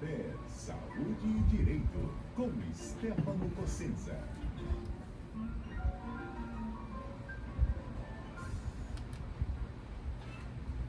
Café, Saúde e Direito, com Stefano Cossenza.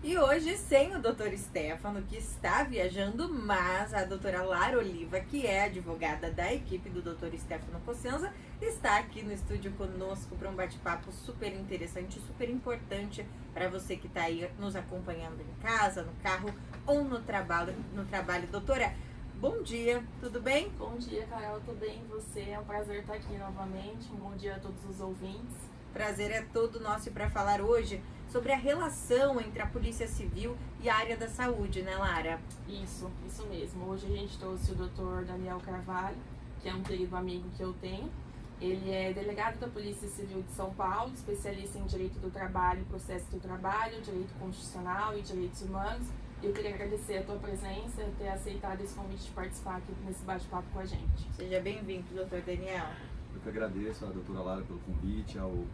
E hoje sem o Dr. Stefano, que está viajando, mas a doutora Lara Oliva, que é advogada da equipe do Dr. Stefano Cossenza, está aqui no estúdio conosco para um bate-papo super interessante, super importante para você que está aí nos acompanhando em casa, no carro ou no trabalho. Doutora, bom dia, tudo bem? Bom dia, Carol, tudo bem? E você? É um prazer estar aqui novamente. Um bom dia a todos os ouvintes. Prazer é todo nosso para falar hoje sobre a relação entre a Polícia Civil e a área da saúde, né, Lara? Isso mesmo. Hoje a gente trouxe o Dr. Daniel Carvalho, que é um querido amigo que eu tenho. Ele é delegado da Polícia Civil de São Paulo, especialista em Direito do Trabalho, Processo do Trabalho, Direito Constitucional e Direitos Humanos. Eu queria agradecer a tua presença e ter aceitado esse convite de participar aqui nesse bate-papo com a gente. Seja bem-vindo, Dr. Daniel. Eu que agradeço a doutora Lara pelo convite, ao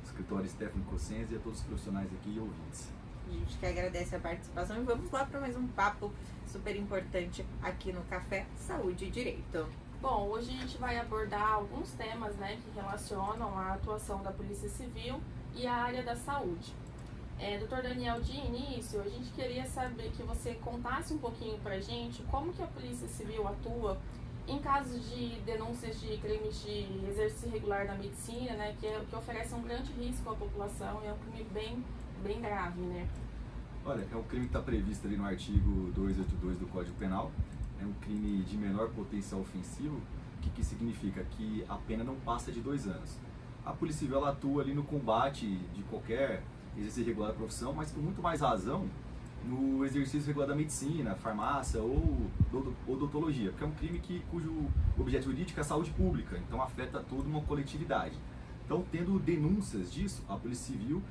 escritório Stefano Cossenza e a todos os profissionais aqui e ouvintes. A gente que agradece a participação e vamos lá para mais um papo super importante aqui no Café Saúde e Direito. Bom, hoje a gente vai abordar alguns temas, né, que relacionam a atuação da Polícia Civil e a área da saúde. Dr. Daniel, de início, a gente queria saber que você contasse um pouquinho pra gente como que a Polícia Civil atua em casos de denúncias de crimes de exercício irregular da medicina, né, que oferece um grande risco à população e é um crime bem grave, né? Olha, é um crime que está previsto ali no artigo 282 do Código Penal. É um crime de menor potencial ofensivo. O que significa? Que a pena não passa de 2 anos. A Polícia Civil ela atua ali no combate de qualquer exercício irregular da profissão, mas com muito mais razão no exercício regular da medicina, farmácia ou odontologia, porque é um crime cujo objeto jurídico é a saúde pública, então afeta toda uma coletividade. Então, tendo denúncias disso, a Polícia Civil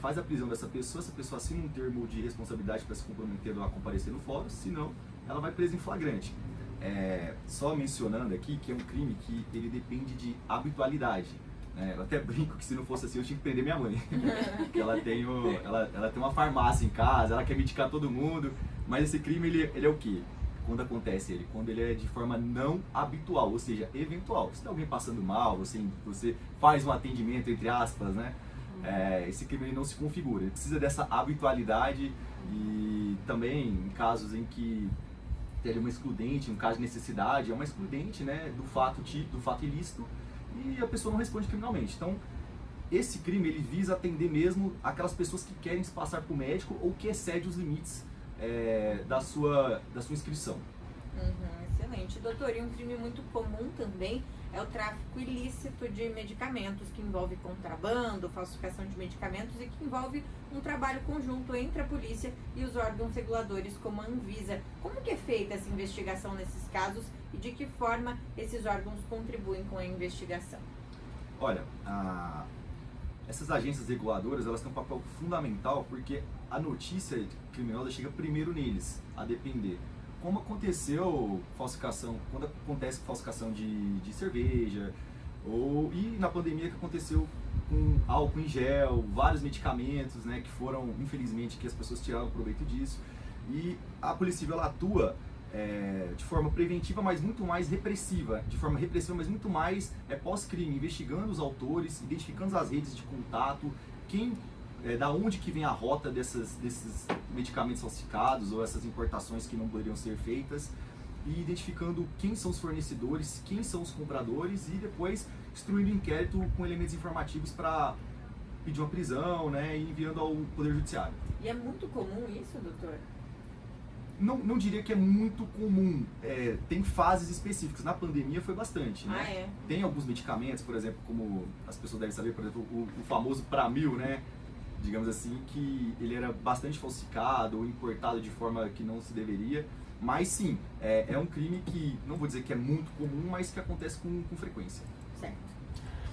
faz a prisão dessa pessoa, essa pessoa assina um termo de responsabilidade para se comprometer a comparecer no fórum, senão ela vai presa em flagrante. Só mencionando aqui que é um crime que ele depende de habitualidade. Eu até brinco que se não fosse assim eu tinha que prender minha mãe. Porque ela tem uma farmácia em casa, ela quer medicar todo mundo, mas esse crime ele é o quê? Quando acontece ele? Quando ele é de forma não habitual, ou seja, eventual. Se tem alguém passando mal, você faz um atendimento, entre aspas, né? Esse crime ele não se configura, ele precisa dessa habitualidade e também em casos em que tem uma excludente, um caso de necessidade, é uma excludente, né, do fato ilícito, e a pessoa não responde criminalmente. Então, esse crime ele visa atender mesmo aquelas pessoas que querem se passar por médico ou que excedem os limites da sua inscrição. Excelente. Doutor, e um crime muito comum também é o tráfico ilícito de medicamentos, que envolve contrabando, falsificação de medicamentos e que envolve um trabalho conjunto entre a polícia e os órgãos reguladores como a Anvisa. Como que é feita essa investigação nesses casos e de que forma esses órgãos contribuem com a investigação? Olha, essas agências reguladoras elas têm um papel fundamental porque a notícia criminosa chega primeiro neles, a depender. Como aconteceu falsificação, quando acontece falsificação de cerveja, e na pandemia que aconteceu com álcool em gel, vários medicamentos, né, que foram, infelizmente, que as pessoas tiraram proveito disso. E a Polícia Civil ela atua de forma preventiva, mas muito mais repressiva, muito mais pós-crime, investigando os autores, identificando as redes de contato, da onde que vem a rota desses medicamentos falsificados ou essas importações que não poderiam ser feitas, e identificando quem são os fornecedores, quem são os compradores, e depois instruindo o inquérito com elementos informativos para pedir uma prisão, né, e enviando ao Poder Judiciário. E é muito comum isso, doutor? Não diria que é muito comum, tem fases específicas. Na pandemia foi bastante, né? Tem alguns medicamentos, por exemplo, como as pessoas devem saber, por exemplo, o famoso Pramil, né? Digamos assim, que ele era bastante falsificado ou importado de forma que não se deveria, mas sim, é um crime que, não vou dizer que é muito comum, mas que acontece com frequência. Certo.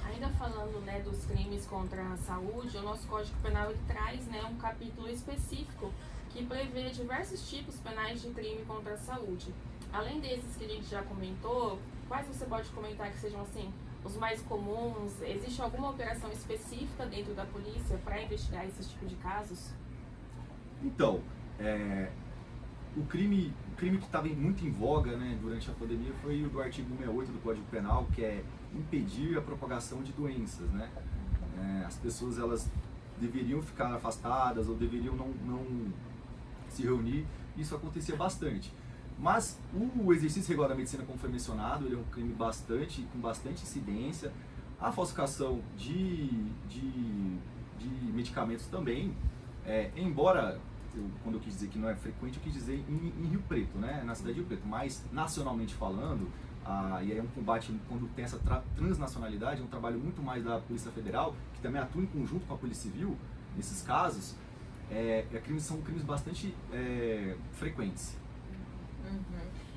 Ainda falando, né, dos crimes contra a saúde, o nosso Código Penal ele traz, né, um capítulo específico que prevê diversos tipos penais de crime contra a saúde. Além desses que a gente já comentou, quais você pode comentar que sejam assim os mais comuns? Existe alguma operação específica dentro da polícia para investigar esse tipo de casos? Então, O crime que estava muito em voga, né, durante a pandemia foi o do artigo 168 do Código Penal, que é impedir a propagação de doenças, né? As pessoas, elas deveriam ficar afastadas ou deveriam não se reunir. Isso acontecia bastante. Mas o exercício regular da medicina, como foi mencionado, ele é um crime com bastante incidência. A falsificação de medicamentos também, embora, quando eu quis dizer que não é frequente, eu quis dizer em Rio Preto, né? Na cidade de Rio Preto. Mas, nacionalmente falando, e aí é um combate, quando tem essa transnacionalidade, é um trabalho muito mais da Polícia Federal, que também atua em conjunto com a Polícia Civil, nesses casos, são crimes bastante frequentes. Uhum.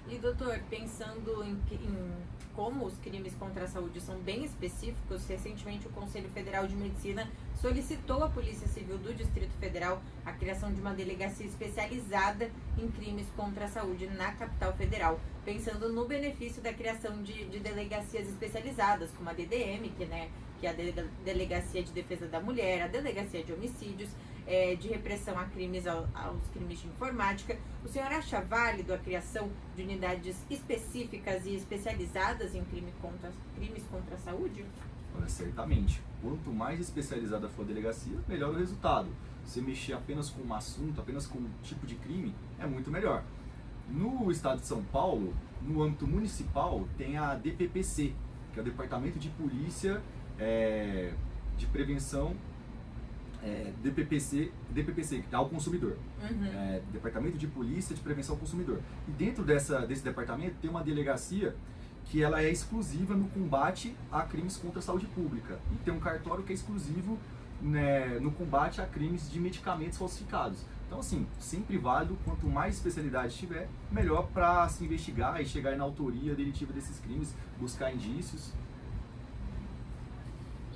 E doutor, pensando em como os crimes contra a saúde são bem específicos, recentemente o Conselho Federal de Medicina solicitou à Polícia Civil do Distrito Federal a criação de uma delegacia especializada em crimes contra a saúde na capital federal, pensando no benefício da criação de delegacias especializadas, como a DDM, que é a Delegacia de Defesa da Mulher, a Delegacia de Homicídios, de repressão a crimes, aos crimes de informática. O senhor acha válido a criação de unidades específicas e especializadas em crimes contra a saúde? Olha, certamente. Quanto mais especializada for a delegacia, melhor o resultado. Você mexer apenas com um assunto, apenas com um tipo de crime, é muito melhor. No estado de São Paulo, no âmbito municipal, tem a DPPC, que é o Departamento de Polícia de Prevenção DPPC ao Consumidor. Uhum. Departamento de Polícia de Prevenção ao Consumidor. E dentro desse departamento tem uma delegacia que ela é exclusiva no combate a crimes contra a saúde pública. E tem um cartório que é exclusivo, né, no combate a crimes de medicamentos falsificados. Então, assim, sempre válido, quanto mais especialidade tiver, melhor para se investigar e chegar na autoria delitiva desses crimes, buscar indícios.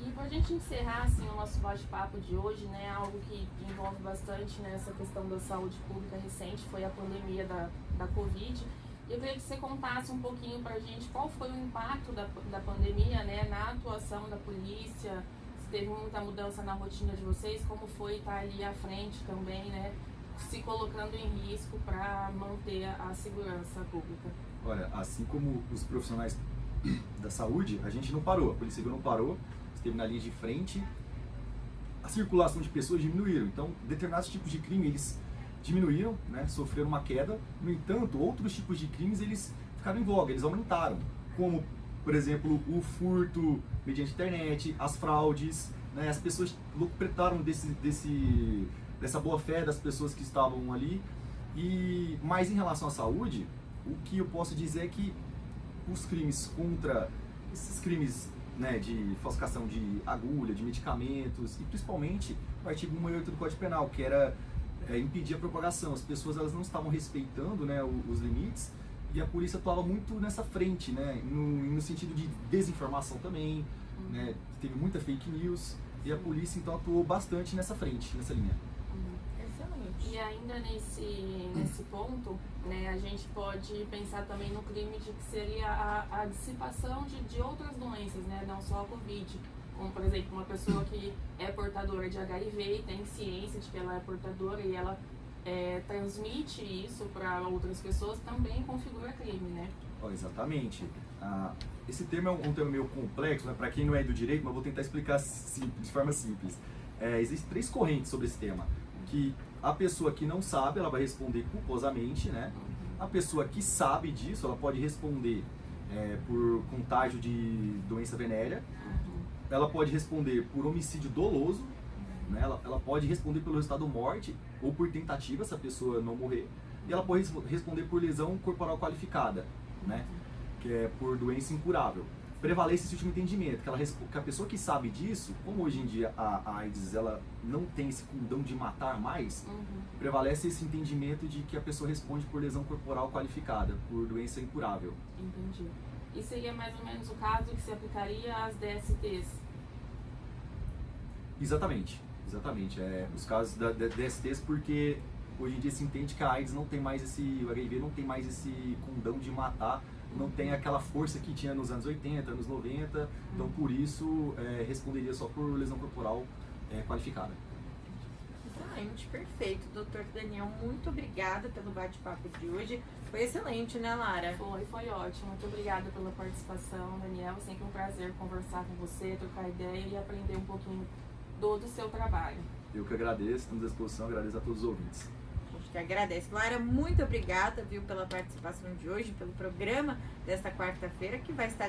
E para a gente encerrar assim, o nosso bate-papo de hoje, né, algo que envolve bastante nessa questão da saúde pública recente, foi a pandemia da Covid. Eu queria que você contasse um pouquinho para a gente qual foi o impacto da pandemia, né, na atuação da polícia, se teve muita mudança na rotina de vocês, como foi estar ali à frente também, né, se colocando em risco para manter a segurança pública. Olha, assim como os profissionais da saúde, a gente não parou, a Polícia Civil não parou, esteve na linha de frente, a circulação de pessoas diminuíram, então determinados tipos de crime eles diminuíram, né, sofreram uma queda. No entanto, outros tipos de crimes eles ficaram em voga, eles aumentaram, como, por exemplo, o furto mediante internet, as fraudes, né, as pessoas lucraram dessa boa fé das pessoas que estavam ali. Mas em relação à saúde, o que eu posso dizer é que os crimes esses crimes, né, de falsificação de agulha, de medicamentos, e principalmente o artigo 168 do Código Penal, que era impedir a propagação. As pessoas elas não estavam respeitando, né, os limites, e a polícia atuava muito nessa frente, né, no sentido de desinformação também, né, teve muita fake news, e a polícia então atuou bastante nessa frente, nessa linha. E ainda nesse ponto, né, a gente pode pensar também no crime de que seria a dissipação de outras doenças, né, não só a Covid. Como, por exemplo, uma pessoa que é portadora de HIV e tem ciência de que ela é portadora e ela transmite isso para outras pessoas, também configura crime, né? Exatamente. Esse termo é um termo meio complexo, né, para quem não é do direito, mas vou tentar explicar de forma simples. Existem 3 correntes sobre esse tema. Que a pessoa que não sabe, ela vai responder culposamente, né? A pessoa que sabe disso, ela pode responder por contágio de doença venérea. Ela pode responder por homicídio doloso, né? Ela pode responder pelo resultado morte ou por tentativa, se a pessoa não morrer. E ela pode responder por lesão corporal qualificada, né? Que é por doença incurável. Prevalece esse último entendimento, que a pessoa que sabe disso, como hoje em dia a AIDS ela não tem esse condão de matar mais, prevalece esse entendimento de que a pessoa responde por lesão corporal qualificada, por doença incurável. Entendi. E seria mais ou menos o caso que se aplicaria às DSTs? Exatamente. Os casos da DSTs, porque hoje em dia se entende que a AIDS não tem mais o HIV não tem mais esse condão de matar, não tem aquela força que tinha nos anos 80, anos 90, então por isso responderia só por lesão corporal qualificada. Excelente, perfeito. Doutor Daniel, muito obrigada pelo bate-papo de hoje. Foi excelente, né, Lara? Foi ótimo. Muito obrigada pela participação, Daniel. É sempre um prazer conversar com você, trocar ideia e aprender um pouquinho do seu trabalho. Eu que agradeço, estamos à disposição, agradeço a todos os ouvintes. A gente que agradece. Lara, muito obrigada, viu, pela participação de hoje, pelo programa desta quarta-feira, que vai estar